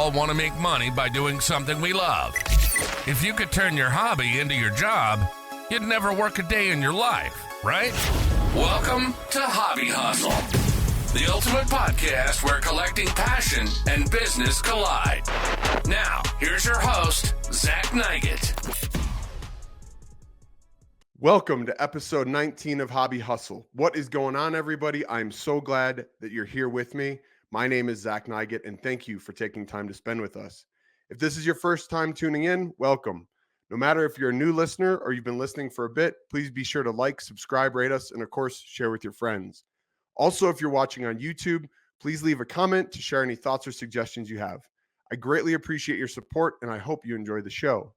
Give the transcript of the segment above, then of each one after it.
all want to make money by doing something we love. If you could turn your hobby into your job, you'd never work a day in your life, right? Welcome to Hobby Hustle, the ultimate podcast where collecting passion and business collide. Now, here's your host, Zach Nygett. Welcome to episode 19 of Hobby Hustle. What is going on, everybody? I'm so glad that you're here with me. My name is Zach Nygett, and thank you for taking time to spend with us. If this is your first time tuning in, welcome. No matter if you're a new listener or you've been listening for a bit, please be sure to like, subscribe, rate us, and of course, share with your friends. Also, if you're watching on YouTube, please leave a comment to share any thoughts or suggestions you have. I greatly appreciate your support, and I hope you enjoy the show.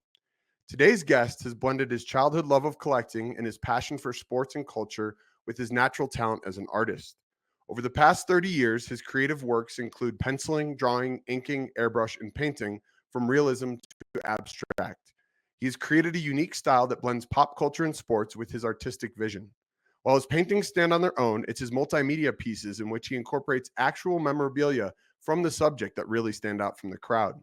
Today's guest has blended his childhood love of collecting and his passion for sports and culture with his natural talent as an artist. Over the past 30 years, his creative works include penciling, drawing, inking, airbrush, and painting, from realism to abstract. He's created a unique style that blends pop culture and sports with his artistic vision. While his paintings stand on their own, it's his multimedia pieces in which he incorporates actual memorabilia from the subject that really stand out from the crowd.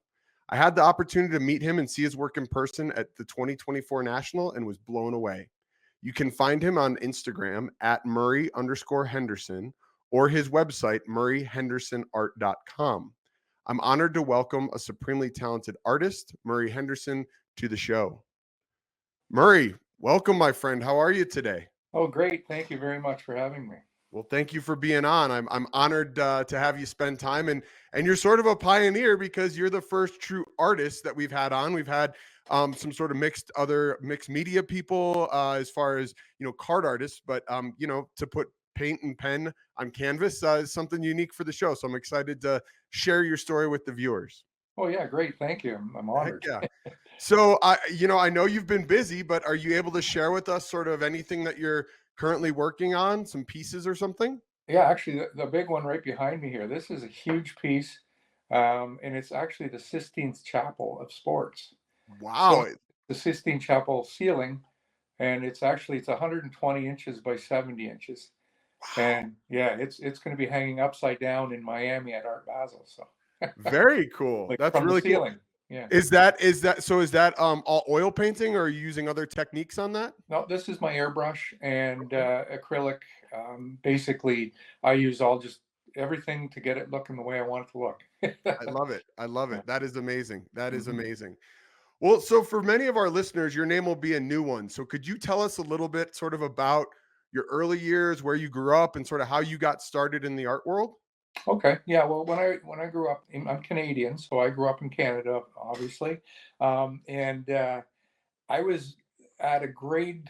I had the opportunity to meet him and see his work in person at the 2024 National and was blown away. You can find him on Instagram at Murray_Henderson or his website, murrayhendersonart.com. I'm honored to welcome a supremely talented artist, Murray Henderson, to the show. Murray, welcome, my friend. How are you today? Oh, great. Thank you very much for having me. Well, thank you for being on. I'm honored to have you spend time, and you're sort of a pioneer because you're the first true artist that we've had on. We've had some sort of mixed media people as far as, card artists, but to put paint and pen on canvas is something unique for the show. So I'm excited to share your story with the viewers. Oh yeah, great. Thank you. I'm honored. Heck yeah. So I know you've been busy, but are you able to share with us sort of anything that you're currently working on, some pieces or something? Yeah, actually the big one right behind me here, this is a huge piece. And it's actually the Sistine Chapel of sports. Wow. So the Sistine Chapel ceiling, and it's 120 inches by 70 inches. Wow. And yeah, it's going to be hanging upside down in Miami at Art Basel. So very cool. Like that's really cool. Yeah. Is that all oil painting, or are you using other techniques on that? No, this is my airbrush and acrylic. Basically, I use just everything to get it looking the way I want it to look. I love it. That is amazing. That is amazing. Well, so for many of our listeners, your name will be a new one. So could you tell us a little bit sort of about your early years, where you grew up, and sort of how you got started in the art world? Okay. Yeah. Well, when I grew up, I'm Canadian, so I grew up in Canada, obviously. And I was at a grade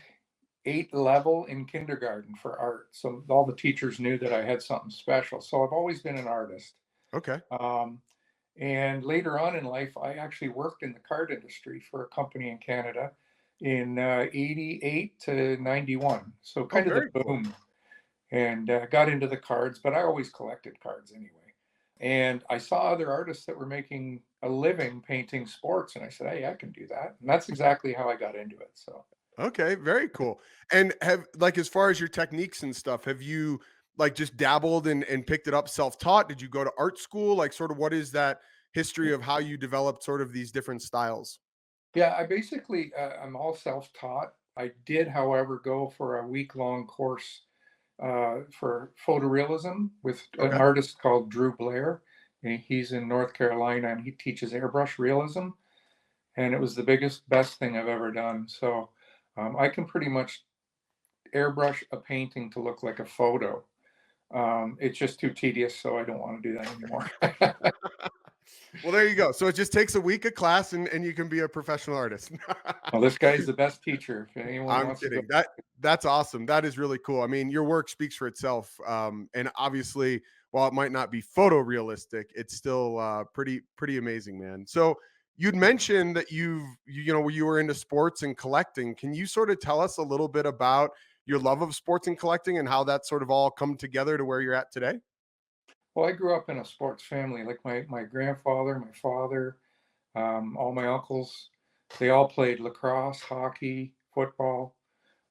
8 level in kindergarten for art. So all the teachers knew that I had something special. So I've always been an artist. Okay. And later on in life, I actually worked in the card industry for a company in Canada in 88 to 91. So kind of the boom. Cool. And got into the cards, but I always collected cards anyway. And I saw other artists that were making a living painting sports, and I said, hey, I can do that. And that's exactly how I got into it. So okay, very cool. And as far as your techniques and stuff, have you just dabbled and picked it up self-taught? Did you go to art school? Sort of what is that history of how you developed sort of these different styles? Yeah, I basically I'm all self-taught. I did, however, go for a week-long course for photorealism with an artist called Drew Blair. He's in North Carolina, and he teaches airbrush realism. And it was the best thing I've ever done. So I can pretty much airbrush a painting to look like a photo. It's just too tedious, so I don't want to do that anymore. Well, there you go. So it just takes a week of class, and you can be a professional artist. Well, this guy's the best teacher. If anyone I'm wants kidding. To That's awesome. That is really cool. I mean, your work speaks for itself. And obviously, while it might not be photorealistic, it's still pretty amazing, man. So you'd mentioned that you were into sports and collecting. Can you sort of tell us a little bit about your love of sports and collecting and how that sort of all come together to where you're at today? Well, I grew up in a sports family. Like my grandfather, my father, all my uncles, they all played lacrosse, hockey, football,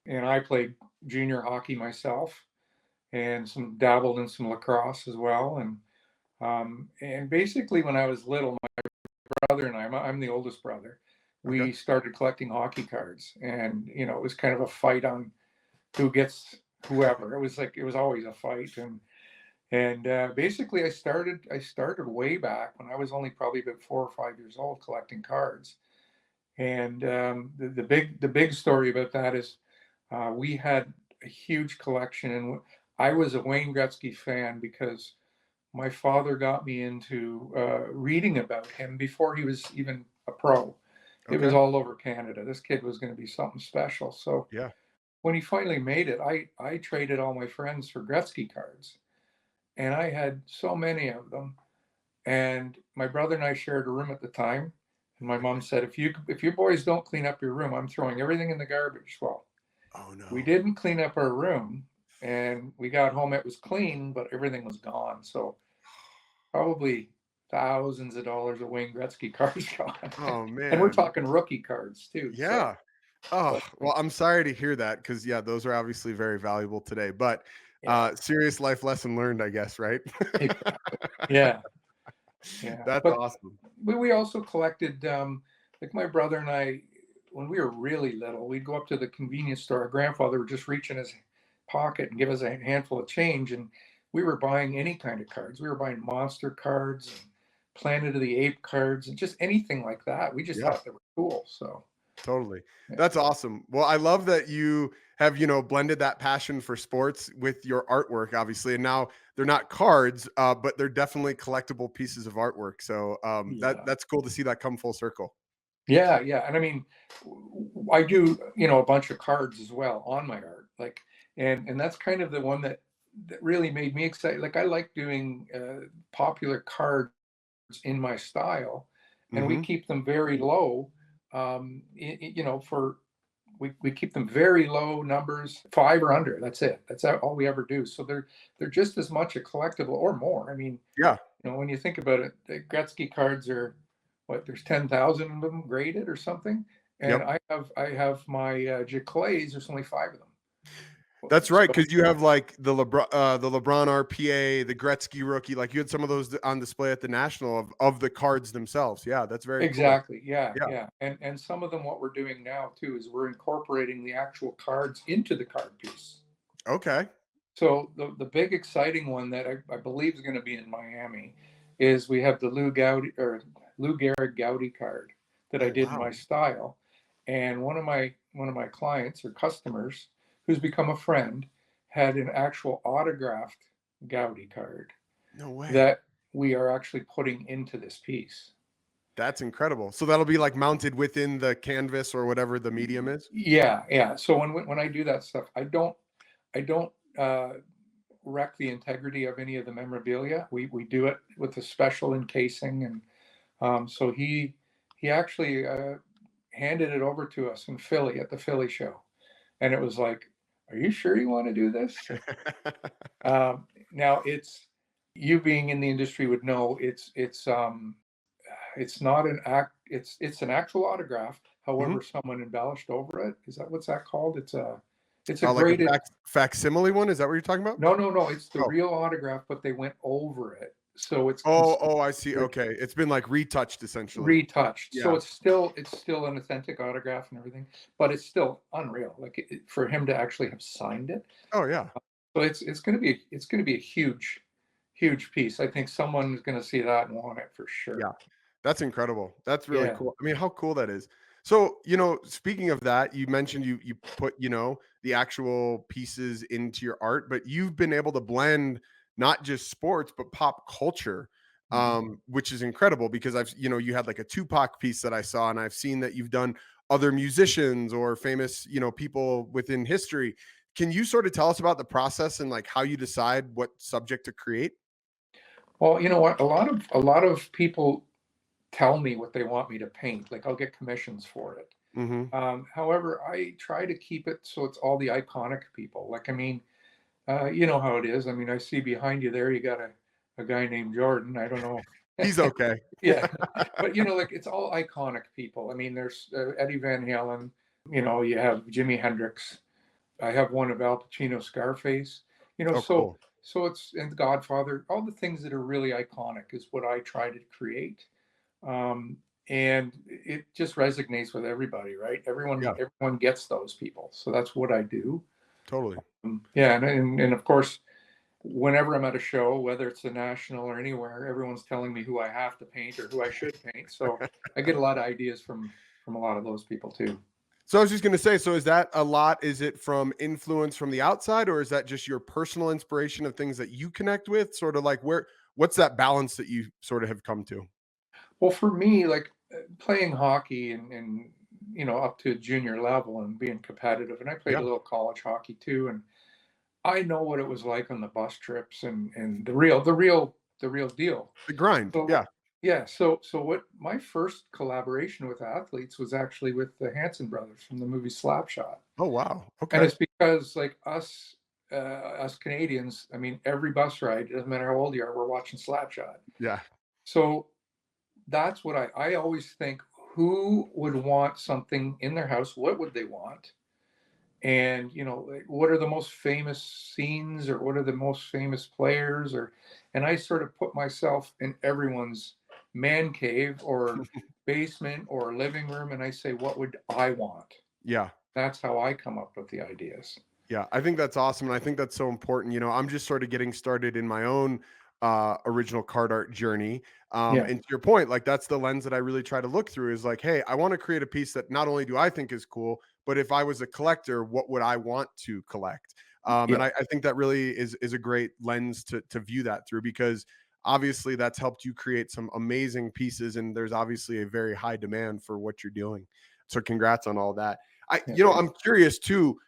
and I played junior hockey myself, and dabbled in some lacrosse as well. And basically, when I was little, my brother and I'm the oldest brother. Okay. We started collecting hockey cards, and it was kind of a fight on who gets whoever. It was always a fight, and basically I started way back when I was only probably about 4 or 5 years old collecting cards. And the big story about that is we had a huge collection, and I was a Wayne Gretzky fan because my father got me into reading about him before he was even a pro. It was Okay. all over Canada. This kid was going to be something special. So Yeah. when he finally made it, I traded all my friends for Gretzky cards, and I had so many of them. And my brother and I shared a room at the time. And my mom said, if you boys don't clean up your room, I'm throwing everything in the garbage. Well, Oh we no. didn't clean up our room, and we got home. It was clean, but everything was gone. So probably thousands of dollars of Wayne Gretzky cards gone. Oh And we're man. talking rookie cards too. So, Yeah. Oh, but well, I'm sorry to hear that because yeah, those are obviously very valuable today. But yeah, serious life lesson learned, I guess, right? exactly. Yeah, yeah. That's But awesome. we also collected, like my brother and I, when we were really little, we'd go up to the convenience store. Our grandfather would just reach in his pocket and give us a handful of change, and we were buying any kind of cards. We were buying monster cards and Planet of the Ape cards and just anything like that. We just Yeah. thought they were cool. So Totally. yeah, That's awesome. Well, I love that you have, blended that passion for sports with your artwork, obviously. And now they're not cards, but they're definitely collectible pieces of artwork. So yeah. that's cool to see that come full circle. Yeah, yeah. And I mean, I do, a bunch of cards as well on my art. Like, and that's kind of the one that really made me excited. Like, I like doing popular cards in my style, and we Hmm. keep them very low. For we keep them very low numbers, 5 or under. That's it. That's all we ever do. So they're just as much a collectible or more. I mean, Yeah. when you think about it, the Gretzky cards are what, there's 10,000 of them graded or something, and Yep. I have my Jaclays. There's only 5 of them. That's right. So Cause you have like the LeBron RPA, the Gretzky rookie, like you had some of those on display at the National of the cards themselves. Yeah. That's very cool. exactly, yeah, Yeah. yeah, and some of them, what we're doing now too is we're incorporating the actual cards into the card piece. Okay. So the big exciting one that I believe is going to be in Miami is we have the Lou Gehrig Gaudy card that I Oh, did in wow. my style, and one of my clients or customers who's become a friend had an actual autographed Gaudy card No way. that we are actually putting into this piece. That's incredible. So that'll be like mounted within the canvas or whatever the medium is? Yeah, yeah. So when I do that stuff, I don't wreck the integrity of any of the memorabilia. We do it with a special encasing, and so he actually handed it over to us in Philly at the Philly show, and it was like, "Are you sure you want to do this?" Now it's, you being in the industry would know, it's not an act. It's an actual autograph. Mhm. However, someone embellished over it. Is that what's that called? It's a Oh, like a graded. facsimile one? Is that what you're talking about? No, no, no. It's the Oh. real autograph, but they went over it, so it's Oh, I see. considered Okay. It's been like retouched essentially. retouched. So Yeah. it's still an authentic autograph and everything, but it's still unreal. Like, for him to actually have signed it. Oh, yeah. So it's gonna be a huge piece. I think someone is gonna see that and want it for Yeah. sure. That's incredible. That's really Yeah. cool. I mean, how cool that is. So, speaking of that, you mentioned you put, the actual pieces into your art, but you've been able to blend not just sports, but pop culture, Mhm. which is incredible because you had like a Tupac piece that I saw, and I've seen that you've done other musicians or famous, people within history. Can you sort of tell us about the process and like how you decide what subject to create? Well, you know what? A lot of people tell me what they want me to paint. Like, I'll get commissions for it. Hmm. However, I try to keep it so it's all the iconic people. Like, I mean, you know how it is. I mean, I see behind you there, you got a guy named Jordan. I don't know. He's okay. Yeah, but like, it's all iconic people. I mean, there's Eddie Van Halen. You have Jimi Hendrix. I have one of Al Pacino, Scarface. Oh, So cool. it's, and Godfather. All the things that are really iconic is what I try to create. Um, and it just resonates with everybody, right? Yeah, Everyone gets those people. So that's what I do. totally. Yeah, and of course, whenever I'm at a show, whether it's the national or anywhere, everyone's telling me who I have to paint or who I should paint. So I get a lot of ideas from a lot of those people too. So I was just going to say, so is that a lot? Is it from influence from the outside, or is that just your personal inspiration of things that you connect with? Sort of like what's that balance that you sort of have come to? Well, for me, like playing hockey and up to junior level and being competitive, and I played Yeah, a little college hockey too, and I know what it was like on the bus trips and the real deal. the grind. So Yeah. yeah, so what my first collaboration with athletes was actually with the Hanson brothers from the movie Slapshot. Oh wow. And Okay. it's because like us Canadians, I mean, every bus ride, it doesn't matter how old you are, we're watching Slapshot. Yeah. So that's what I always think, who would want something in their house? What would they want? And like, what are the most famous scenes, or what are the most famous players? And I sort of put myself in everyone's man cave or basement or living room, and I say, what would I want? Yeah. That's how I come up with the ideas. Yeah, I think that's awesome. And I think that's so important. I'm just sort of getting started in my own original card art journey. Yeah, And to your point, like that's the lens that I really try to look through is like, hey, I want to create a piece that not only do I think is cool, but if I was a collector, what would I want to collect? And yeah, I think that really is a great lens to view that through, because obviously that's helped you create some amazing pieces. And there's obviously a very high demand for what you're doing. So congrats on all that. yeah. I'm curious too,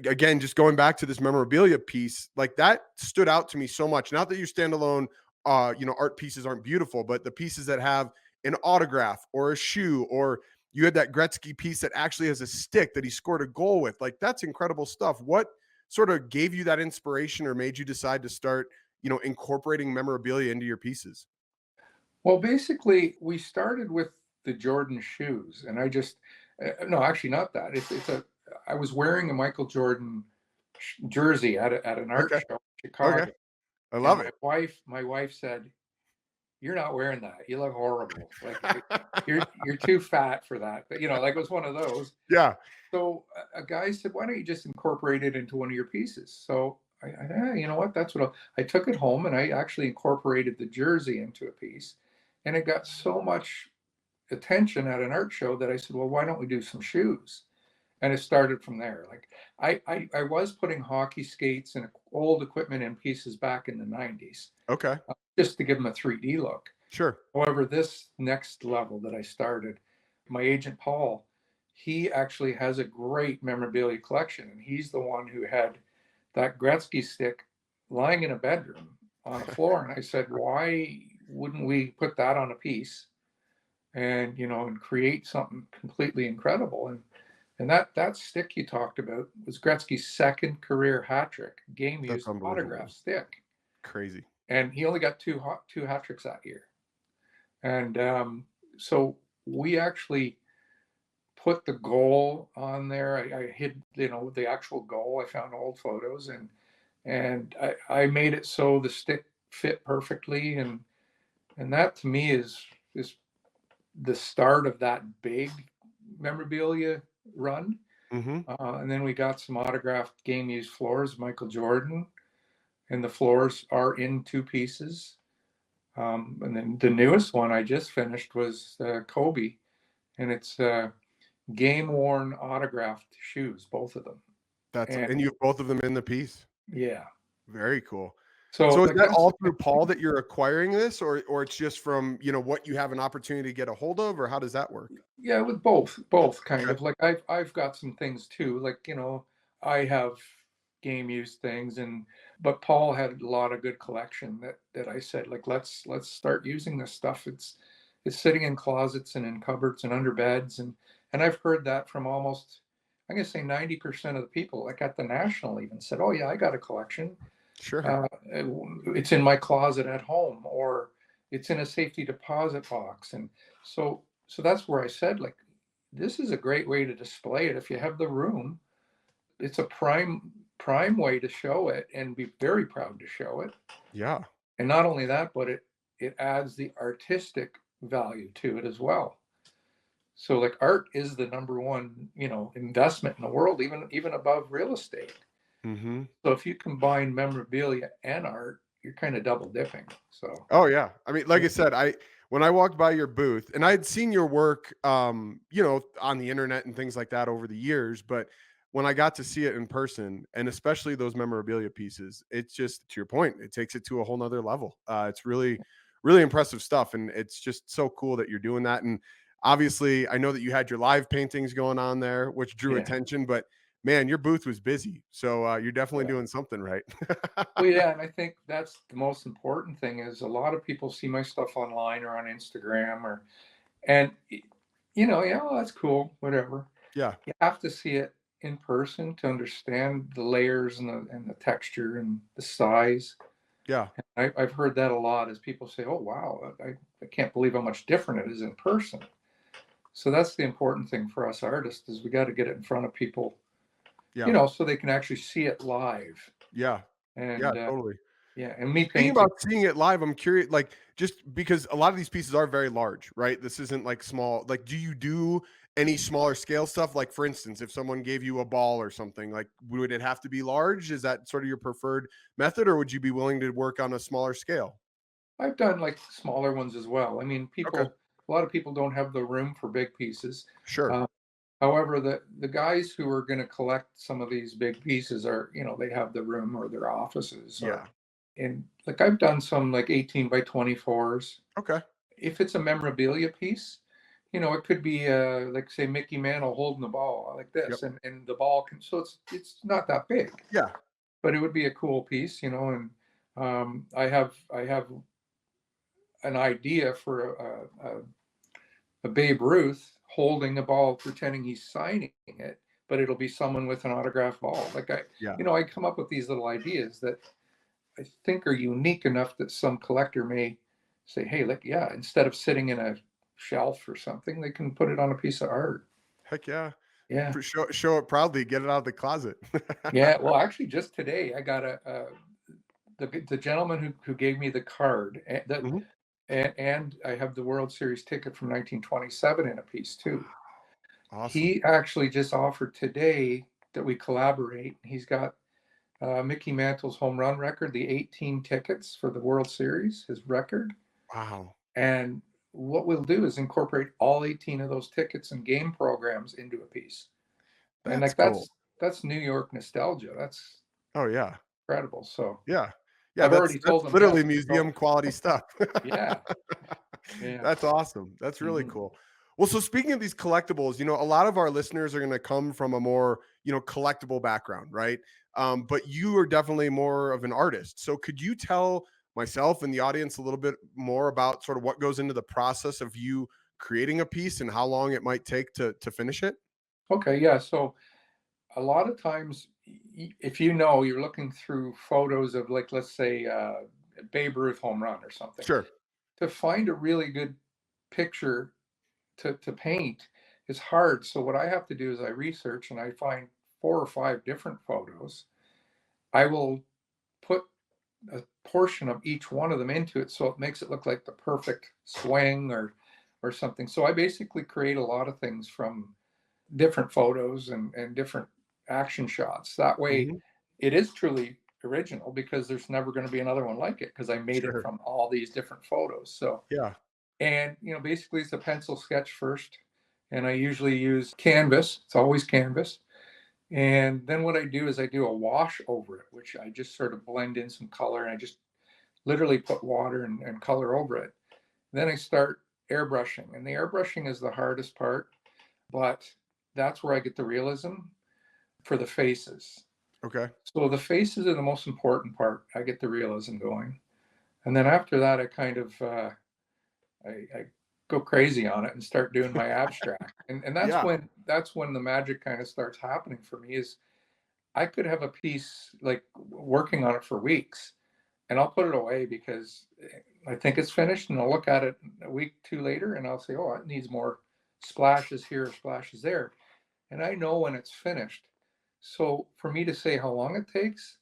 again, just going back to this memorabilia piece, like that stood out to me so much. Not that your standalone, art pieces aren't beautiful, but the pieces that have an autograph or a shoe, or you had that Gretzky piece that actually has a stick that he scored a goal with. Like that's incredible stuff. What sort of gave you that inspiration or made you decide to start, incorporating memorabilia into your pieces? Well, basically, we started with the Jordan shoes, and I just no, actually not that. It's a I was wearing a Michael Jordan jersey at an art Okay. show in Okay. Chicago, I and love it. my wife said, "You're not wearing that. You look horrible. Like you're too fat for that." But, like it was one of those. Yeah. So a guy said, "Why don't you just incorporate it into one of your pieces?" So you know what? That's what I took it home, and I actually incorporated the jersey into a piece, and it got so much attention at an art show that I said, "Well, why don't we do some shoes?" And it started from there. Like I was putting hockey skates and old equipment in pieces back in the '90s, Okay. just to give them a 3D look. Sure. However, this next level that I started, my agent Paul, he actually has a great memorabilia collection, and he's the one who had that Gretzky stick lying in a bedroom on a floor. And I said, why wouldn't we put that on a piece and and create something completely incredible? And that stick you talked about was Gretzky's second career hat trick, game That's used autograph unbelievable. stick, Crazy. and he only got two hat tricks that year. And so we actually put the goal on there. I hid, the actual goal. I found old photos, and I made it so the stick fit perfectly, and that to me is the start of that big memorabilia run. Mm-hmm. And then we got some autographed game used floors, Michael Jordan, and the floors are in two pieces. And then the newest one I just finished was Kobe, and it's game worn autographed shoes, both of them. And And you have both of them in the piece. yeah, Very cool. so So is like that all through Paul that you're acquiring this, or it's just from, what you have an opportunity to get a hold of, or how does that work? yeah, with both kind Okay. of like I've got some things too, like I have game used things, but Paul had a lot of good collection that I said, like, let's start using this stuff. It's sitting in closets and in cupboards and under beds, and I've heard that from almost, I'm gonna say 90% of the people, like at the National, even said, "Oh yeah, I got a collection. Sure. Uh, it's in my closet at home, or it's in a safety deposit box." And so that's where I said, like, this is a great way to display it if you have the room. It's a prime way to show it and be very proud to show it. Yeah. And not only that, but it adds the artistic value to it as well. So like art is the number one, investment in the world, even above real estate. Mm-hmm. So if you combine memorabilia and art, you're kind of double dipping. So Oh yeah. I mean, like I said, when I walked by your booth and I had seen your work, on the internet and things like that over the years, but when I got to see it in person, and especially those memorabilia pieces, it's just, to your point, it takes it to a whole nother level. It's really, really impressive stuff, and it's just so cool that you're doing that. And obviously, I know that you had your live paintings going on there, which drew yeah, attention, but man, your booth was busy, so you're definitely yeah. doing something right. Well, yeah, and I think that's the most important thing is a lot of people see my stuff online or on Instagram and yeah, well, that's cool, whatever. Yeah, You have to see it in person to understand the layers and the texture and the size. yeah. I've heard that a lot as people say, "Oh, wow, I can't believe how much different it is in person." So that's the important thing for us artists is we got to get it in front of people, Yeah. so they can actually see it live. Yeah. Yeah, And totally. yeah, and me Thinking painting. about seeing it live, I'm curious, like, just because a lot of these pieces are very large, right? This isn't like small. Like, do you do any smaller scale stuff? Like, for instance, if someone gave you a ball or something, like, would it have to be large? Is that sort of your preferred method, or would you be willing to work on a smaller scale? I've done like smaller ones as well. I mean, Okay. a lot of people don't have the room for big pieces. Sure. Uh, However, the guys who are going to collect some of these big pieces are, they have the room or their offices or, Yeah. and like I've done some like 18 by 24s. Okay. If it's a memorabilia piece, it could be like say Mickey Mantle holding the ball like Yep. this, and the ball can. So it's not that big, Yeah. but it would be a cool piece, And I have an idea for a Babe Ruth holding a ball, pretending he's signing it, but it'll be someone with an autographed ball. Like Yeah. I come up with these little ideas that I think are unique enough that some collector may say, "Hey, look, yeah," instead of sitting in a shelf or something, they can put it on a piece of art. Heck yeah. Yeah, Show it proudly. Get it out of the closet. yeah. Well, actually, just today I got the gentleman who gave me the card Mhm. and I have the World Series ticket from 1927 in a piece too. Awesome. He actually just offered today that we collaborate. He's got Mickey Mantle's home run record, the 18 tickets for the World Series, his record. Wow. And what we'll do is incorporate all 18 of those tickets and game programs into a piece. And That's like cool. that's New York nostalgia. That's Oh yeah. incredible. So Yeah. Yeah, I've that's already told him literally yes. So museum quality stuff. yeah, yeah. That's awesome. That's really Hmm. cool. Well, so speaking of these collectibles, a lot of our listeners are going to come from a more, collectible background, right? But you are definitely more of an artist. So could you tell myself and the audience a little bit more about sort of what goes into the process of you creating a piece and how long it might take to finish it? Okay, yeah. So a lot of times, if you're looking through photos of like let's say Babe Ruth home run or something, Sure. to find a really good picture to paint is hard. So what I have to do is I research and I find 4 or 5 different photos. I will put a portion of each one of them into it so it makes it look like the perfect swing or something. So I basically create a lot of things from different photos and different action shots. That way Mhm. it is truly original because there's never going to be another one like it because I made it Sure. from all these different photos. So Yeah. and basically it's a pencil sketch first, and I usually use canvas. It's always canvas. And then what I do is I do a wash over it, which I just sort of blend in some color, and I just literally put water and color over it. Then I start airbrushing, and the airbrushing is the hardest part, but that's where I get the realism for the faces. Okay. So the faces are the most important part. I get the realism going, and then after that, I kind of I go crazy on it and start doing my abstract. And Yeah. that's when the magic kind of starts happening for me is I could have a piece like working on it for weeks and I'll put it away because I think it's finished and I'll look at it a week, two later and I'll say, oh, it needs more splashes here, splashes there. And I know when it's finished. So for me to say how long it takes,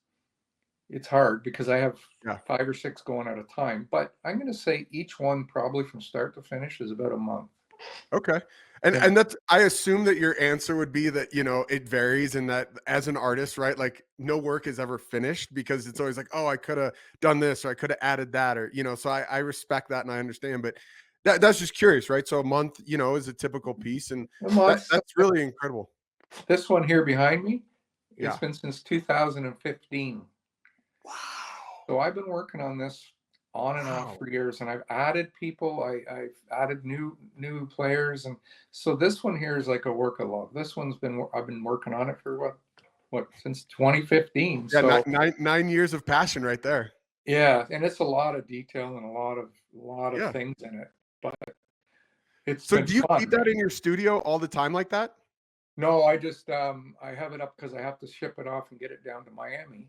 it's hard because I have Yeah. 5 or 6 going at a time, but I'm going to say each one probably from start to finish is about a month. Okay. Yeah. And that's, I assume that your answer would be that, you know, it varies, and that as an artist, right? Like no work is ever finished, because it's always like, oh, I could have done this, or I could have added that, or, you know, so I respect that and I understand, but that's just curious, right? So a month, you know, is a typical piece, and A month. that's really incredible. This one here behind me, it's Yeah. been since 2015. Wow. So I've been working on this on and off Wow. for years, and I've added people. I've added new players, and so this one here is like a work of love. This one's been I've been working on it for what since 2015. Yeah, So 9 years of passion right there. yeah, and it's a lot of detail and a lot of Yeah. things in it, but it's So been do you keep fun. that in your studio all the time like that? No, I just I have it up because I have to ship it off and get it down to Miami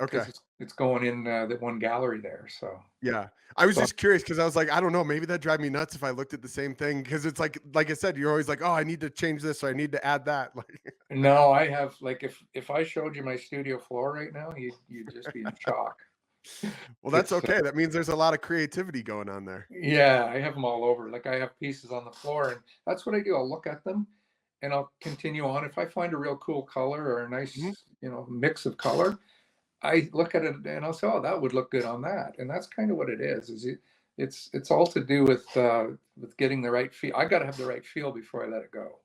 Okay. because it's going in the one gallery there. So Yeah. I was so just curious, because I was like, I don't know, maybe that'd drive me nuts if I looked at the same thing. Because it's like I said, you're always like, oh, I need to change this, or I need to add that. Like, no, I have like if I showed you my studio floor right now, you'd just be in shock. well, that's It's okay. That means there's a lot of creativity going on there. yeah, I have them all over. Like I have pieces on the floor, and that's what I do. I'll look at them, and I'll continue on. If I find a real cool color or a Mhm. nice mix of color, I look at it and I'll say, oh, that would look good on that. And that's kind of what it is. It's all to do with getting the right feel. I got to have the right feel before I let it go.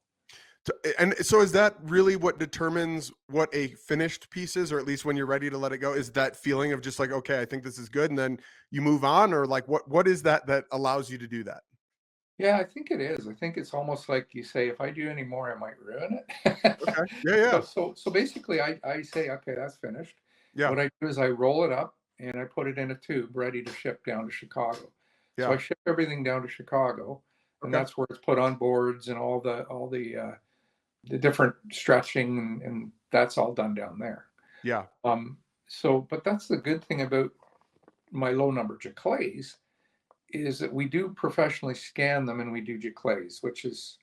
And so is that really what determines what a finished piece is, or at least when you're ready to let it go? Is that feeling of just like, okay, I think this is good, and then you move on, or like what is that that allows you to do that? Yeah, I think it is. I think it's almost like you say, if I do any more, I might ruin it. Okay. Yeah, so, yeah. so, so basically, I say, okay, that's finished. Yeah. What I do is I roll it up and I put it in a tube ready to ship down to Chicago. So Yeah. I ship everything down to Chicago, and Okay. that's where it's put on boards and the different stretching, and that's all done down there. Yeah. But that's the good thing about my low number Jaclays is that we do professionally scan them and we do Jaclays, which is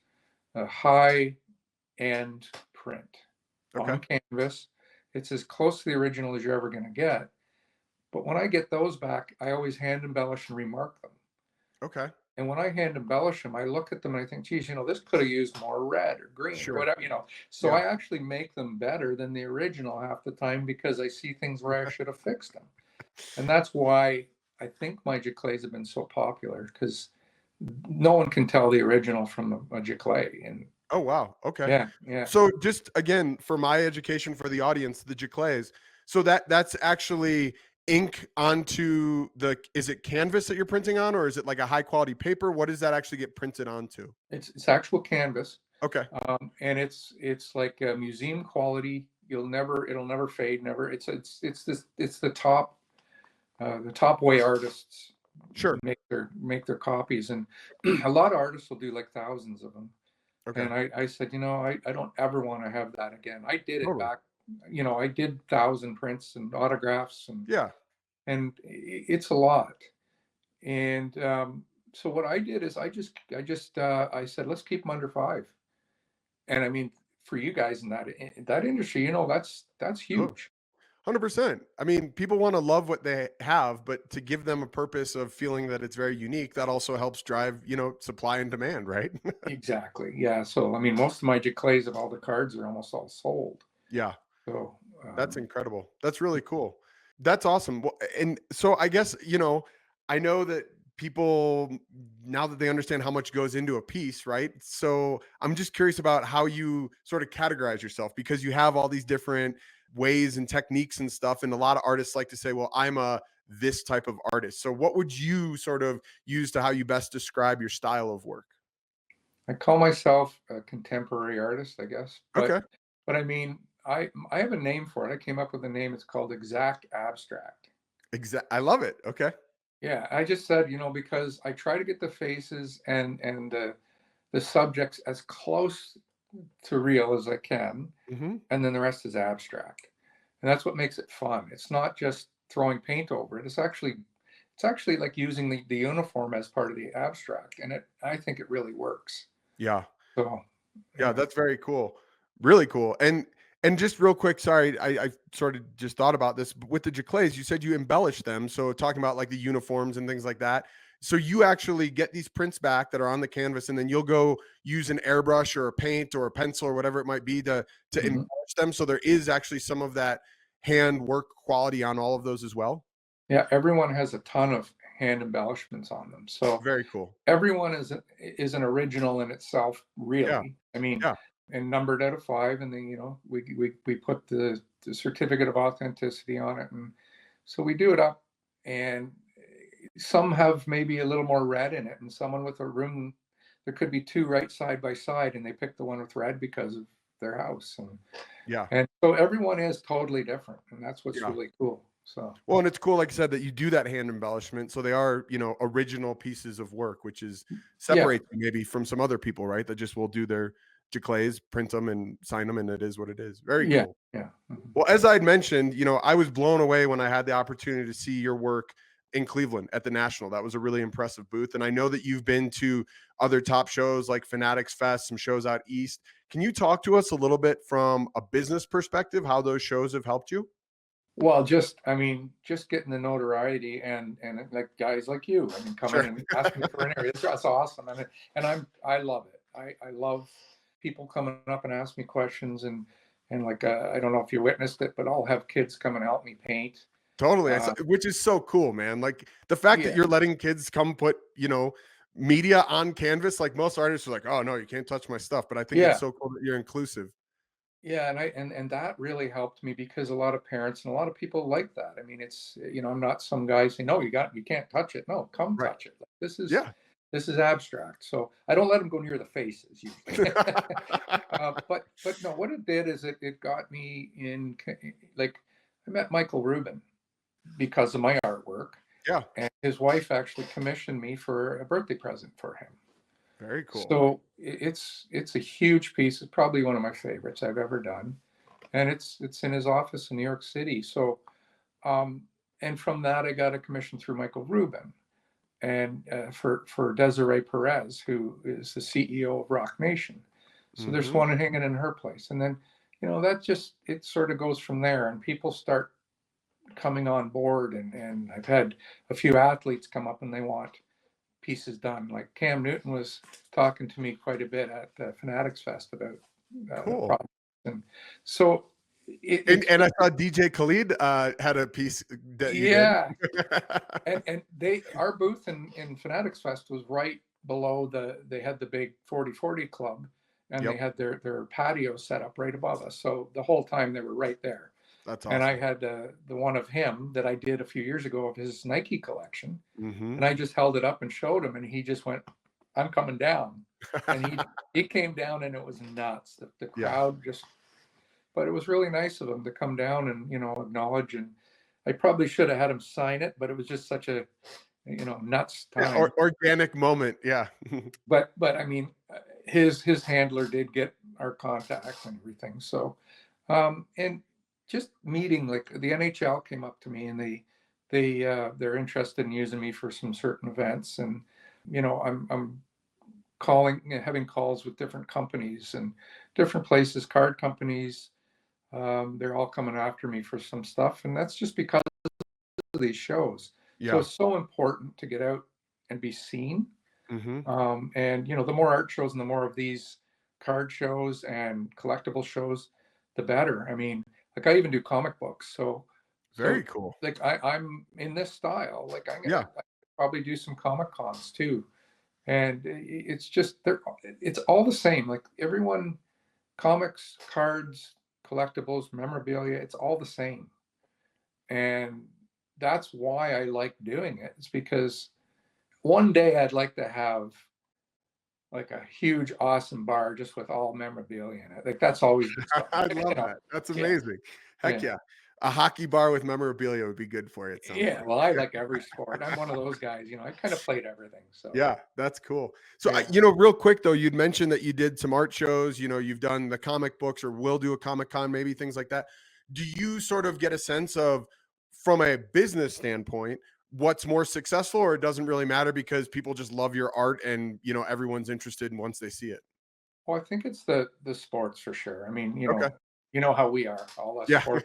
a high end print Okay. on canvas. It's as close to the original as you're ever going to get. But when I get those back, I always hand embellish and remark them. Okay. And when I hand embellish them, I look at them and I think, geez, this could have used more red or green or Sure. whatever. So Yeah. I actually make them better than the original half the time because I see things where I should have fixed them. And that's why I think my Jaclays have been so popular, because no one can tell the original from a Jaclay. And Oh, wow. Okay. yeah. So just again, for my education for the audience, the Jaclays. So that's actually ink onto is it canvas that you're printing on, or is it like a high quality paper? What does that actually get printed onto? It's actual canvas, Okay. and it's like a museum quality. It'll never fade. Never. It's the top way artists Sure. make their copies, and a lot of artists will do like thousands of them. Okay. And I said, I don't ever want to have that again. I did it Totally. back, I did 1,000 prints and autographs, Yeah. and it's a lot. And so what I did is I said, let's keep them under 5. And I mean, for you guys in that industry, that's Oh, huge. 100%. I mean, people want to love what they have, but to give them a purpose of feeling that it's very unique, that also helps drive, supply and demand, right? Exactly. Yeah. So I mean, most of my Jaclays of all the cards are almost all sold. Yeah. So That's incredible. That's really cool. That's awesome. Well, and so I guess, I know that people, now that they understand how much goes into a piece, right? So I'm just curious about how you sort of categorize yourself, because you have all these different ways and techniques and stuff. And a lot of artists like to say, well, I'm a this type of artist. So what would you sort of use to how you best describe your style of work? I call myself a contemporary artist, I guess. Okay. But I mean, I have a name for it. I came up with a name. It's called exact abstract. I love it. Okay. Yeah, I just said, because I try to get the faces and the subjects as close to real as I can, Hmm. and then the rest is abstract. And that's what makes it fun. It's not just throwing paint over it. It's actually like using the uniform as part of the abstract, and I think it really works. Yeah. So Yeah, yeah. that's very cool. Really cool. And just real quick, sorry, I sort of just thought about this. But with the Jaclays, you said you embellish them. So talking about like the uniforms and things like that. So you actually get these prints back that are on the canvas, and then you'll go use an airbrush or a paint or a pencil or whatever it might be to Mhm. embellish them. So there is actually some of that hand work quality on all of those as well. Yeah, everyone has a ton of hand embellishments on them. So Very cool. everyone is an original in itself, Yeah. really. I mean, Yeah. and numbered out of 5, and then we put the certificate of authenticity on it, and so we do it up, and some have maybe a little more red in it, and someone with a room, there could be two right side by side, and they pick the one with red because of their house, Yeah. and so everyone is totally different, and that's what's Yeah. really cool. So Well, and it's cool, like I said, that you do that hand embellishment. So they are, original pieces of work, which is yeah, separates you maybe from some other people, right? That just will do their giclées, print them and sign them, and it is what it is. Very yeah, cool. yeah. Mhm. Well, as I'd mentioned, I was blown away when I had the opportunity to see your work in Cleveland at the National. That was a really impressive booth. And I know that you've been to other top shows like Fanatics Fest, some shows out east. Can you talk to us a little bit from a business perspective, how those shows have helped you? Well, I mean, just getting the notoriety and like guys like you, I mean, come in Sure. and ask me for an interview. That's awesome. And I love it. I love people coming up and ask me questions and like I don't know if you witnessed it, but I'll have kids come and help me paint. Totally. Uh, Which is so cool, man. Like the fact that yeah, you're letting kids come put, media on canvas, like most artists are like, oh no, you can't touch my stuff. But I think it's yeah, so cool that you're inclusive. yeah, and that really helped me because a lot of parents and a lot of people like that. I mean, it's I'm not some guy saying no, you can't touch it. No, come Right. touch it. Like, Yeah. this is abstract. So I don't let them go near the faces usually. But no, what it did is it got me in like I met Michael Rubin because of my artwork, Yeah. and his wife actually commissioned me for a birthday present for him. Very cool. So it's a huge piece. It's probably one of my favorites I've ever done, and it's in his office in New York City. So um, and from that I got a commission through Michael Rubin and for Desiree Perez, who is the CEO of Rock Nation. So there's Hmm. one hanging in her place, and then that just it sort of goes from there, and people start coming on board, and I've had a few athletes come up and they want pieces done. Like Cam Newton was talking to me quite a bit at Fanatics Fest about the Cool. problem, and so And I saw DJ Khalid had a piece that you did. yeah, and our booth in Fanatics Fest was right below they had the big 40/40 club, and they Yep. had their patio set up right above us. So the whole time they were right there. That's And I awesome. had the one of him that I did a few years ago of his Nike collection, Hmm. and I just held it up and showed him, and he just went, "I'm coming down," and he came down, and it was nuts. The Yeah. crowd just, but it was really nice of him to come down and acknowledge. And I probably should have had him sign it, but it was just such a nuts Yeah. time. Organic moment. Yeah. But I mean, his handler did get our contact and everything. So and just meeting, like the NHL came up to me and they're interested in using me for some certain events, and I'm calling, having calls with different companies and different places, card companies. They're all coming after me for some stuff, and that's just because of these shows. So Yeah. it's so important to get out and be seen. Hmm. And the more art shows and the more of these card shows and collectible shows, the better. I mean, like I even do comic books, Very so cool. like I'm in this style. Like Yeah. I probably do some comic cons too, and it's just it's all the same. Like everyone, comics, cards, collectibles, memorabilia, it's all the same, and that's why I like doing it. It's because one day I'd like to have like a huge, awesome bar just with all memorabilia in it. Like that's always been I something. love that. That's Yeah, amazing. Heck yeah, yeah. A hockey bar with memorabilia would be good for you, it sounds yeah. like. Well, I like every sport. I'm one of those guys. I kind of played everything. So Yeah, that's cool. So, yeah. real quick though, you'd mentioned that you did some art shows, you've done the comic books or will do a Comic Con, maybe things like that. Do you sort of get a sense of, from a business standpoint, what's more successful, or it doesn't really matter because people just love your art and, everyone's interested in once they see it? Well, I think it's the sports for sure. I mean, Okay. you know how we are, all us Yeah. sports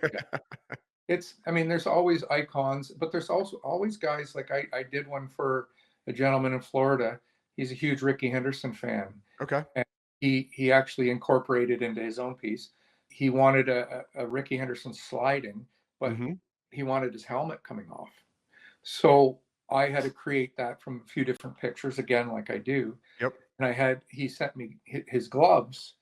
guys. I mean, there's always icons, but there's also always guys like I did one for a gentleman in Florida. He's a huge Ricky Henderson fan. Okay. And he actually incorporated into his own piece. He wanted a Ricky Henderson sliding, but Mm-hmm. he wanted his helmet coming off. So I had to create that from a few different pictures, again, like I do. Yep. And he sent me his gloves.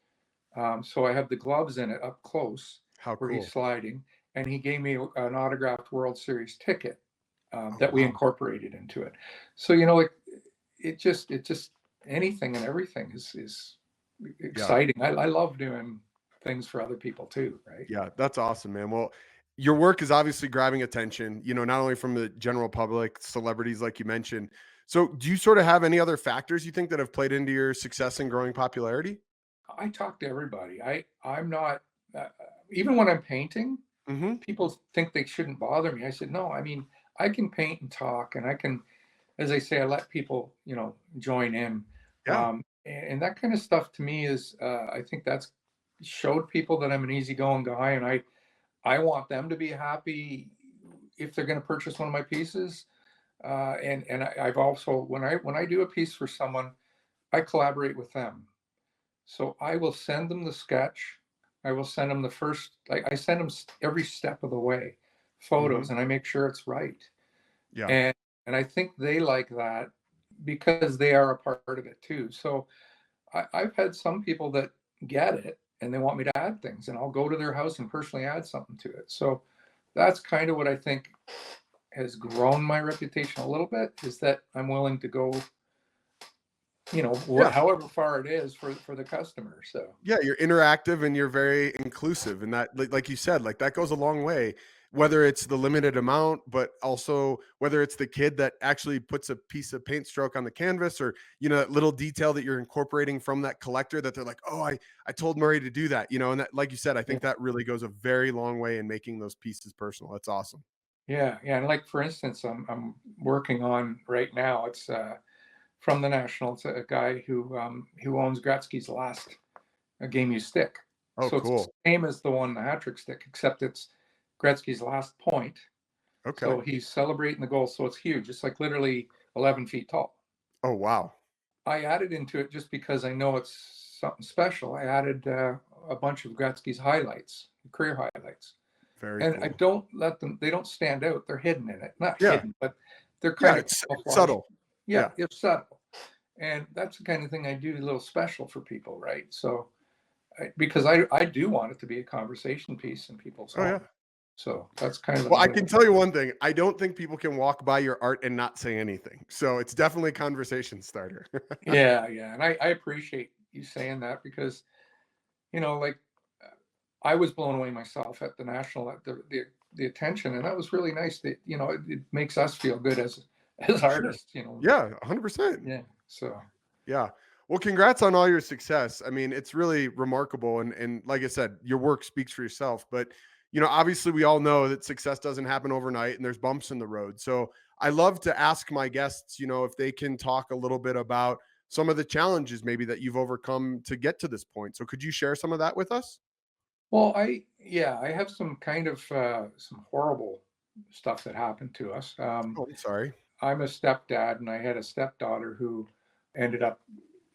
So I have the gloves in it up close How where cool. he's sliding. And he gave me an autographed World Series ticket Oh, that we wow. incorporated into it. So, you know, like it just anything and everything is exciting. I love doing things for other people too, right? Yeah, that's awesome, man. Well, your work is obviously grabbing attention, not only from the general public, celebrities, like you mentioned. So, do you sort of have any other factors you think that have played into your success and growing popularity? I talk to everybody. I'm not even when I'm painting, Mm-hmm. people think they shouldn't bother me. I said, no, I mean, I can paint and talk, and I can, as I say, I let people, join in. Yeah. And that kind of stuff to me is, I think that's showed people that I'm an easygoing guy, and I want them to be happy if they're going to purchase one of my pieces. I've also, when I do a piece for someone, I collaborate with them. So I will send them the sketch. I will send them the first, like I send them every step of the way, Mm-hmm. photos, and I make sure it's right. Yeah. And I think they like that because they are a part of it too. So I've had some people that get it and they want me to add things, and I'll go to their house and personally add something to it. So that's kind of what I think has grown my reputation a little bit, is that I'm willing to go, Yeah. however far it is for the customer. So Yeah, you're interactive and you're very inclusive, and that, like you said, like that goes a long way. Whether it's the limited amount, but also whether it's the kid that actually puts a piece of paint stroke on the canvas, or that little detail that you're incorporating from that collector that they're like, oh, I told Murray to do that, and that, like you said, I yeah, think that really goes a very long way in making those pieces personal. That's awesome. yeah, and like for instance, I'm working on right now. It's from the National. It's a guy who owns Gretzky's last game used stick. Oh, So it's the cool. same as the one, the hat trick stick, except it's Gretzky's last point. Okay. So he's celebrating the goal. So it's huge. It's like literally 11 feet tall. Oh, wow. I added into it just because I know it's something special. I added a bunch of Gretzky's highlights, career highlights. Very And I cool. don't let them, they don't stand out. They're hidden in it. Not Yeah. hidden, but they're Yeah, kind of it's subtle. Yeah, Yeah. it's subtle. And that's the kind of thing I do, a little special for people, right? So, because I do want it to be a conversation piece in people's Oh, yeah. home. So that's kind of Well, I another can one. tell you one thing. I don't think people can walk by your art and not say anything. So it's definitely a conversation starter. Yeah, yeah. And I appreciate you saying that because, like I was blown away myself at the national, at the attention. And that was really nice that, it makes us feel good as Sure. artists. Yeah, 100%. Yeah. So, Yeah. Well, congrats on all your success. I mean, it's really remarkable. And like I said, your work speaks for yourself. But, obviously we all know that success doesn't happen overnight and there's bumps in the road. So I love to ask my guests, if they can talk a little bit about some of the challenges maybe that you've overcome to get to this point. So could you share some of that with us? well, I have some kind of some horrible stuff that happened to us. Oh, I'm sorry. I'm a stepdad, and I had a stepdaughter who ended up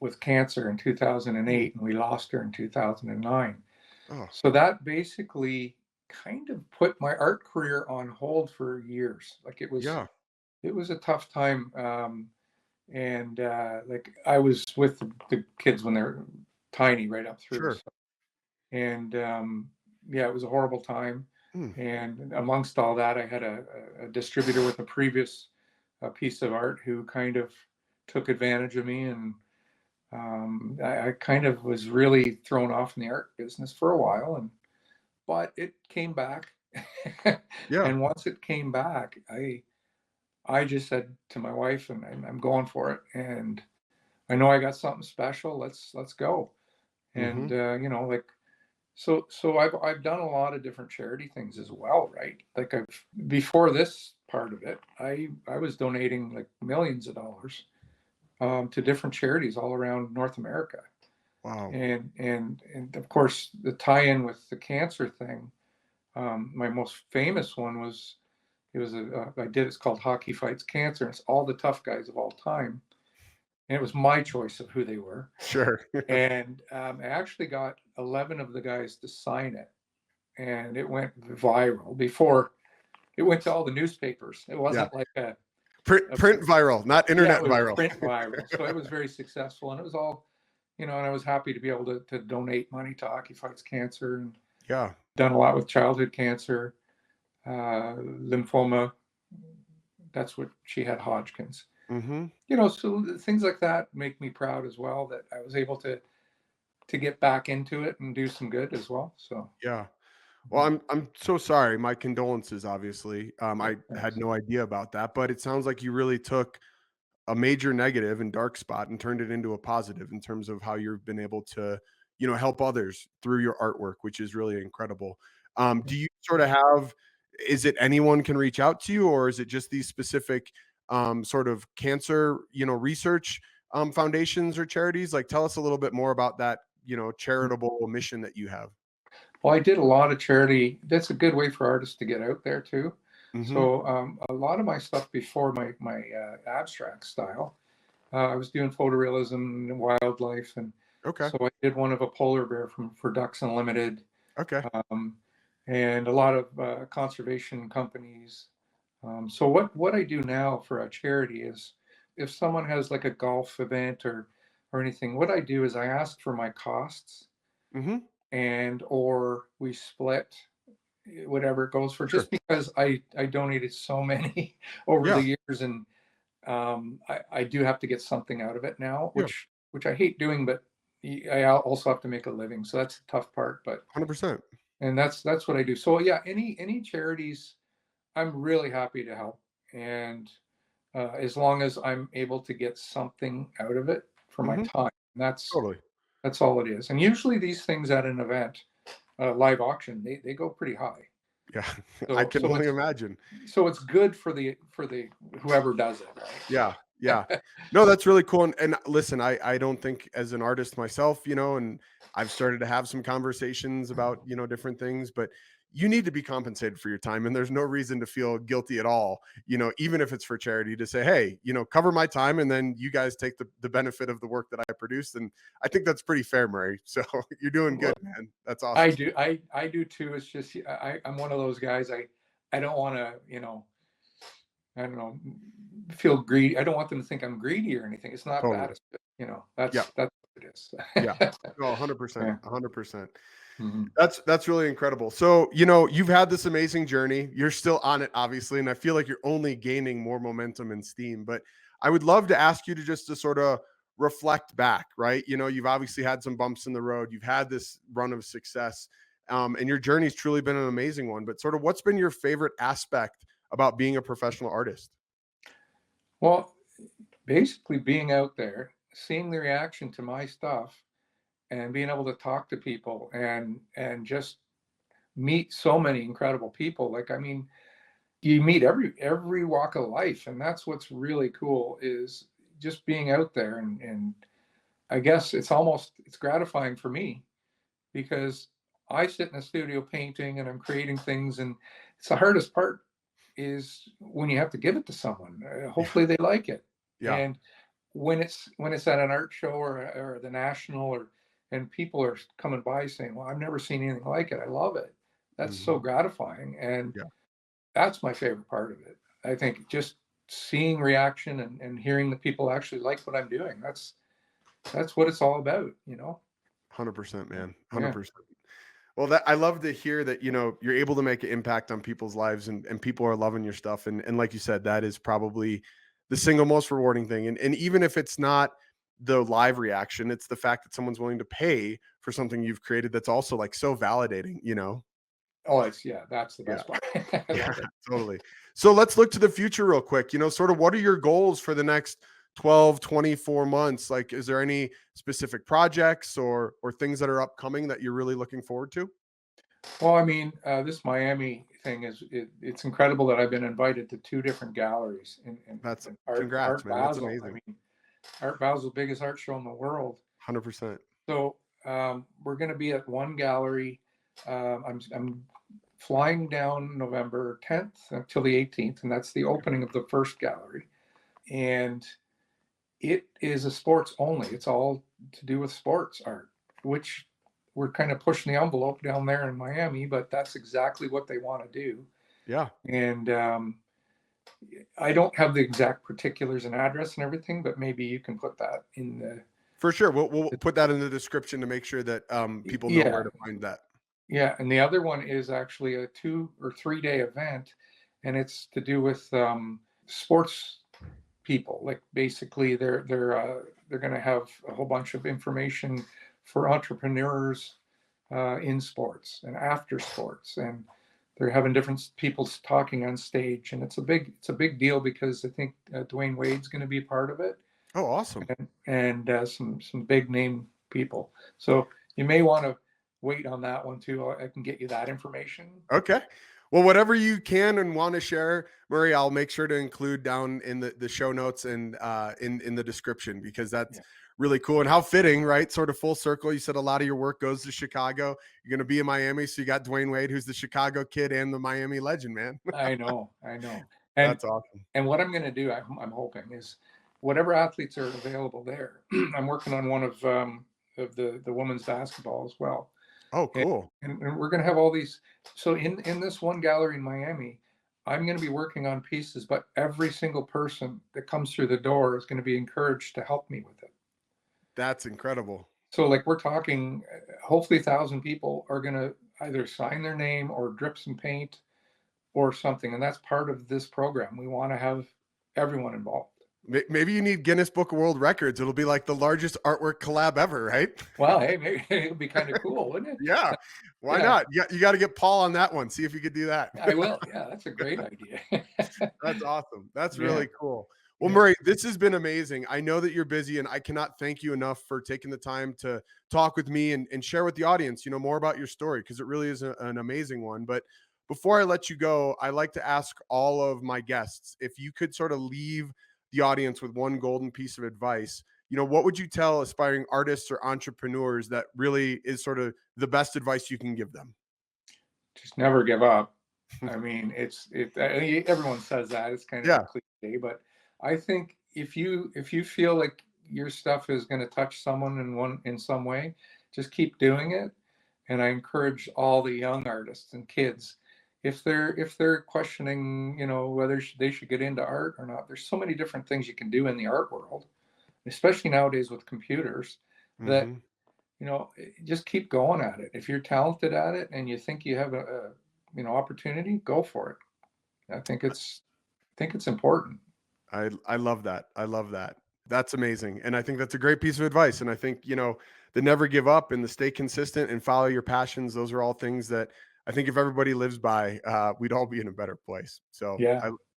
with cancer in Mm. 2008, and we lost her in 2009. Oh, So that basically kind of put my art career on hold for years. Like yeah, it was a tough time. And like I was with the kids when they're tiny, right up through. sure. So, and yeah, it was a horrible time. Mm. And amongst all that, I had a distributor with a previous piece of art who kind of took advantage of me, and I kind of was really thrown off in the art business for a while, but it came back. Yeah. And once it came back, I just said to my wife, and I'm going for it, and I know I got something special. Let's go. Hmm. And like so I've done a lot of different charity things as well, right? Like I've before this part of it, I was donating like millions of dollars to different charities all around North America. Wow. And of course the tie-in with the cancer thing, my most famous one was It was it's called Hockey Fights Cancer. And it's all the tough guys of all time. And it was my choice of who they were. Sure. And I actually got 11 of the guys to sign it. And it went viral before it went to all the newspapers. It wasn't like a print viral, not internet viral. Print viral. So it was very successful. And it was all, and I was happy to be able to donate money to Hockey Fights Cancer, and done a lot with childhood cancer, lymphoma. That's what she had, Hodgkin's. So things like that make me proud as well, that I was able to get back into it and do some good as well. So well, I'm so sorry. My condolences, obviously. I had no idea about that, but it sounds like you really took a major negative and dark spot and turned it into a positive in terms of how you've been able to, help others through your artwork, which is really incredible. Do you sort of have, is it anyone can reach out to you, or is it just these specific sort of cancer, research foundations or charities? Like, tell us a little bit more about that, charitable mission that you have. Well, I did a lot of charity. That's a good way for artists to get out there too. So a lot of my stuff before my abstract style, I was doing photorealism and wildlife, and so I did one of a polar bear for Ducks Unlimited. And a lot of conservation companies. So what I do now for a charity is, if someone has like a golf event or anything, what I do is I ask for my costs, and or we split whatever it goes for, just because I donated so many over the years, and I do have to get something out of it now, which I hate doing, but I also have to make a living, so that's the tough part. But 100%. And that's what I do. So any charities, I'm really happy to help, and as long as I'm able to get something out of it for my time, that's all it is. And usually these things at an event, live auction, they go pretty high. So, I can only imagine. So it's good for the whoever does it, right? No, that's really cool. And listen, I don't think, as an artist myself, and I've started to have some conversations about, different things, but you need to be compensated for your time, and there's no reason to feel guilty at all, even if it's for charity, to say, hey, cover my time, and then you guys take the benefit of the work that I produced. And I think that's pretty fair, Murray. So you're doing good, man. That's awesome. I do too. It's just, I'm one of those guys. I don't want to, I don't know, feel greedy. I don't want them to think I'm greedy or anything. It's not that. It's, that's what it is. No, 100%, 100%. That's really incredible. So, you've had this amazing journey. You're still on it, obviously, and I feel like you're only gaining more momentum and steam. But I would love to ask you to sort of reflect back, right? You've obviously had some bumps in the road. You've had this run of success, and your journey's truly been an amazing one. But sort of, what's been your favorite aspect about being a professional artist? Well, basically being out there, seeing the reaction to my stuff, and being able to talk to people and just meet so many incredible people. Like, I mean, you meet every walk of life, and that's what's really cool, is just being out there. And I guess it's gratifying for me, because I sit in a studio painting and I'm creating things, and it's the hardest part is when you have to give it to someone. Hopefully they like it. And when it's at an art show or the National, and people are coming by saying, well, I've never seen anything like it, I love it. That's so gratifying. And that's my favorite part of it. I think just seeing reaction and hearing that people actually like what I'm doing, that's what it's all about, 100%, man. 100%. Well, I love to hear that, you're able to make an impact on people's lives, and people are loving your stuff. And like you said, that is probably the single most rewarding thing. And even if it's not the live reaction, it's the fact that someone's willing to pay for something you've created, that's also like so validating, Oh, that's the best part. Totally. So let's look to the future real quick. Sort of, what are your goals for the next 12, 24 months? Like, is there any specific projects or things that are upcoming that you're really looking forward to? Well, I mean, this Miami thing it's incredible that I've been invited to 2 different galleries. That's congrats, man. BASEL. That's amazing. I mean, Art Basel, the biggest art show in the world. 100%. So we're going to be at one gallery. I'm flying down November 10th until the 18th, and that's the opening of the first gallery. And it is a sports only. It's all to do with sports art, which we're kind of pushing the envelope down there in Miami, but that's exactly what they want to do. Yeah. And I don't have the exact particulars and address and everything, but maybe you can put that in the. For sure. We'll put that in the description to make sure that people know where to find that. Yeah. And the other one is actually a 2 or 3 day event, and it's to do with sports people. Like basically they're going to have a whole bunch of information for entrepreneurs in sports and after sports, and they're having different people talking on stage, and it's a big deal because I think Dwayne Wade's going to be a part of it. Oh, awesome. And some big name people. So you may want to wait on that one too. I can get you that information. Okay. Well, whatever you can and want to share, Murray, I'll make sure to include down in the show notes and in the description, because that's really cool. And how fitting, right? Sort of full circle. You said a lot of your work goes to Chicago. You're going to be in Miami. So you got Dwayne Wade, who's the Chicago kid and the Miami legend, man. I know. And, that's awesome. And what I'm going to do, I'm hoping, is whatever athletes are available there. I'm working on one of the women's basketball as well. Oh, cool. And we're going to have all these. So in this one gallery in Miami, I'm going to be working on pieces, but every single person that comes through the door is going to be encouraged to help me with it. That's incredible. So like we're talking, hopefully 1,000 people are going to either sign their name or drip some paint or something. And that's part of this program. We want to have everyone involved. Maybe you need Guinness Book of World Records. It'll be like the largest artwork collab ever, right? Well, hey, maybe it'll be kind of cool, wouldn't it? Yeah. Why not? You got to get Paul on that one. See if you could do that. I will. Yeah, that's a great idea. That's awesome. That's really cool. Well, Murray, this has been amazing. I know that you're busy, and I cannot thank you enough for taking the time to talk with me and share with the audience, more about your story, because it really is an amazing one. But before I let you go, I like to ask all of my guests, if you could sort of leave the audience with one golden piece of advice, what would you tell aspiring artists or entrepreneurs that really is sort of the best advice you can give them? Just never give up. I mean, everyone says that. It's kind of a cliche, but I think if you feel like your stuff is going to touch someone in some way, just keep doing it. And I encourage all the young artists and kids, if they're questioning, whether they should get into art or not, there's so many different things you can do in the art world, especially nowadays with computers, that just keep going at it. If you're talented at it and you think you have a opportunity, go for it. I think it's important. I love that. I love that. That's amazing. And I think that's a great piece of advice. And I think, the never give up and the stay consistent and follow your passions, those are all things that I think if everybody lives by, we'd all be in a better place. So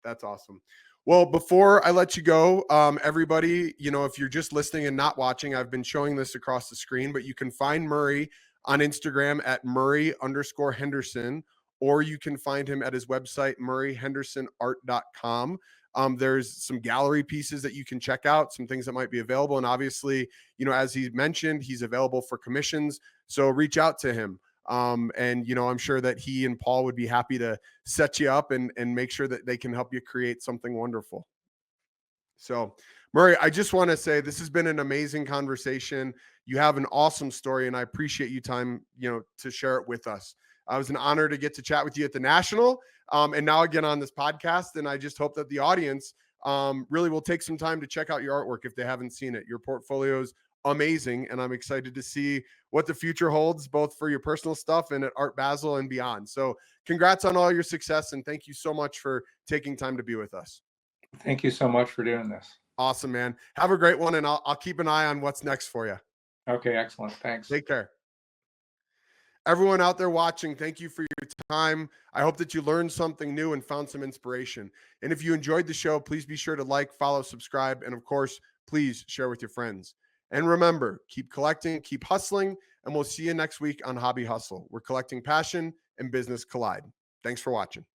that's awesome. Well, before I let you go, everybody, if you're just listening and not watching, I've been showing this across the screen, but you can find Murray on Instagram at Murray_Henderson, or you can find him at his website, murrayhendersonart.com. There's some gallery pieces that you can check out, some things that might be available. And obviously, as he mentioned, he's available for commissions. So reach out to him. And, I'm sure that he and Paul would be happy to set you up and make sure that they can help you create something wonderful. So, Murray, I just want to say this has been an amazing conversation. You have an awesome story, and I appreciate you time, to share it with us. It was an honor to get to chat with you at the National, and now again on this podcast. And I just hope that the audience really will take some time to check out your artwork if they haven't seen it. Your portfolio's amazing, and I'm excited to see what the future holds, both for your personal stuff and at Art Basel and beyond. So congrats on all your success, and thank you so much for taking time to be with us. Thank you so much for doing this. Awesome, man. Have a great one, and I'll keep an eye on what's next for you. Okay, excellent. Thanks. Take care. Everyone out there watching, thank you for your time. I hope that you learned something new and found some inspiration. And if you enjoyed the show, please be sure to like, follow, subscribe, and of course, please share with your friends. And remember, keep collecting, keep hustling, and we'll see you next week on Hobby Hustle, where collecting passion and business collide. Thanks for watching.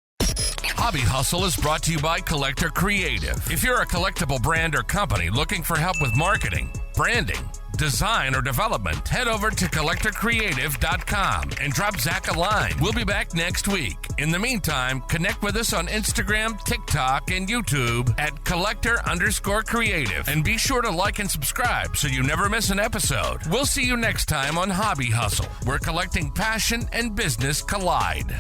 Hobby Hustle is brought to you by Collector Creative. If you're a collectible brand or company looking for help with marketing, branding, design, or development, head over to collectorcreative.com and drop Zach a line. We'll be back next week. In the meantime, connect with us on Instagram, TikTok, and YouTube at collector_creative. And be sure to like and subscribe so you never miss an episode. We'll see you next time on Hobby Hustle, where collecting passion and business collide.